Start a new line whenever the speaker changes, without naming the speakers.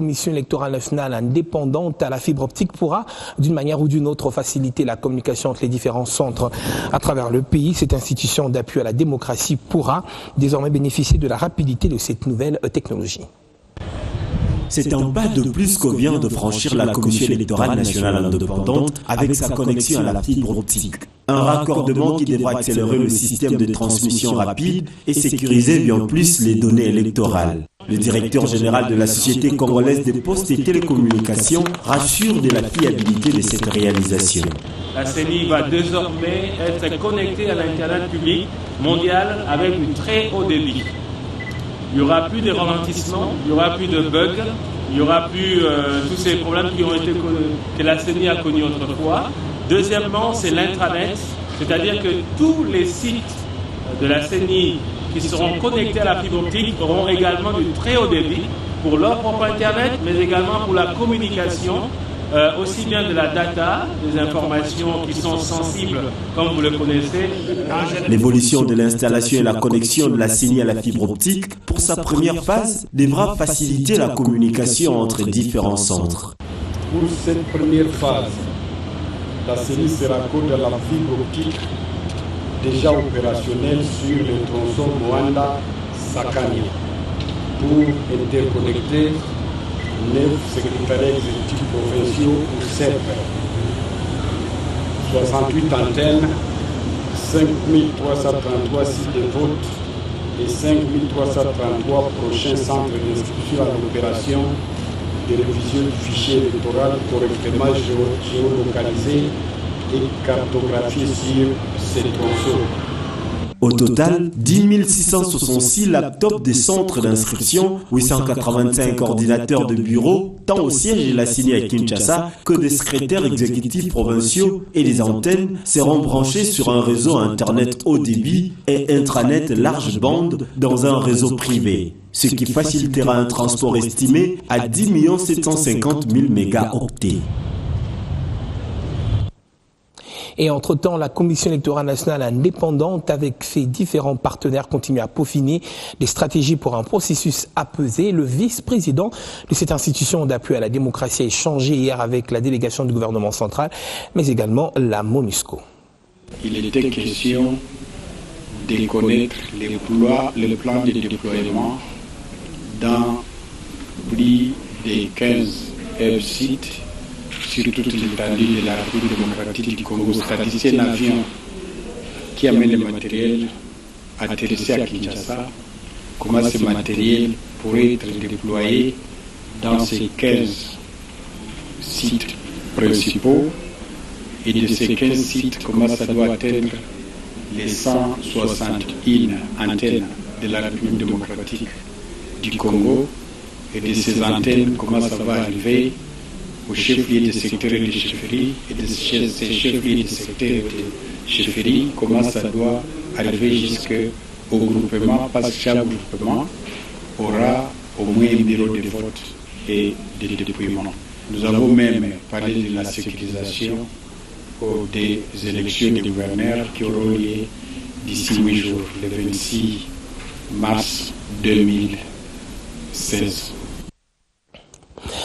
La Commission électorale nationale indépendante à la fibre optique pourra, d'une manière ou d'une autre, faciliter la communication entre les différents centres à travers le pays. Cette institution d'appui à la démocratie pourra désormais bénéficier de la rapidité de cette nouvelle technologie.
C'est un pas de plus que vient de franchir la Commission électorale nationale indépendante avec sa connexion à la fibre optique. Un raccordement qui devra accélérer le système de transmission rapide et sécuriser bien plus les données électorales. Le directeur général de la Société congolaise des postes et télécommunications rassure de la fiabilité de cette réalisation.
La CENI va désormais être connectée à l'Internet public mondial avec du très haut débit. Il n'y aura plus de ralentissements, il n'y aura plus de bugs, il n'y aura plus tous ces problèmes que la CENI a connus autrefois. Deuxièmement, c'est l'intranet, c'est-à-dire que tous les sites de la CENI qui seront connectés à la fibre optique auront également du très haut débit pour leur propre Internet, mais également pour la communication, aussi bien de la data, des informations qui sont sensibles, comme vous le connaissez.
L'évolution de l'installation et la connexion de la CENI à la fibre optique, pour sa première phase, devra faciliter la communication entre différents centres.
Pour cette première phase, la CENI se raccorde à la fibre optique déjà opérationnelle sur le tronçon Moanda-Sakania pour interconnecter 9 secrétariats exécutifs provinciaux ou CEP, 68 antennes, 5333 sites de vote et 5333 prochains centres d'inscription à l'opération de révision du fichier électoral correctement géolocalisé et cartographié sur ces tronçons.
Au total, 10 666 laptops des centres d'inscription, 885 ordinateurs de bureau, tant au siège de la CENI à Kinshasa que des secrétaires exécutifs provinciaux et des antennes seront branchés sur un réseau Internet haut débit et intranet large bande dans un réseau privé, ce qui facilitera un transport estimé à 10 750 000 mégaoctets.
Et entre-temps, la Commission électorale nationale indépendante, avec ses différents partenaires, continue à peaufiner des stratégies pour un processus apaisé. Le vice-président de cette institution d'appui à la démocratie a échangé hier avec la délégation du gouvernement central, mais également la MONUSCO.
Il était question de connaître le plan de déploiement dans plus de 15 sites sur toute l'étendue de la République démocratique du Congo. C'est un avion qui amène le matériel atterrissé à Kinshasa. Comment ce matériel pourrait être déployé dans ces 15 sites principaux et de ces 15 sites, comment ça doit atteindre les 161 antennes de la République démocratique du Congo et de ces antennes, comment ça va arriver au chef-lieu des secteurs de chefferie et de ces chefs-lieux des secteurs de chefferie, comment ça doit arriver jusqu'au groupement, parce que chaque groupement aura au moins un bureau de vote et de déploiement. Nous avons même parlé de la sécurisation des élections des gouverneurs qui auront lieu d'ici 8 jours, le 26 mars 2016.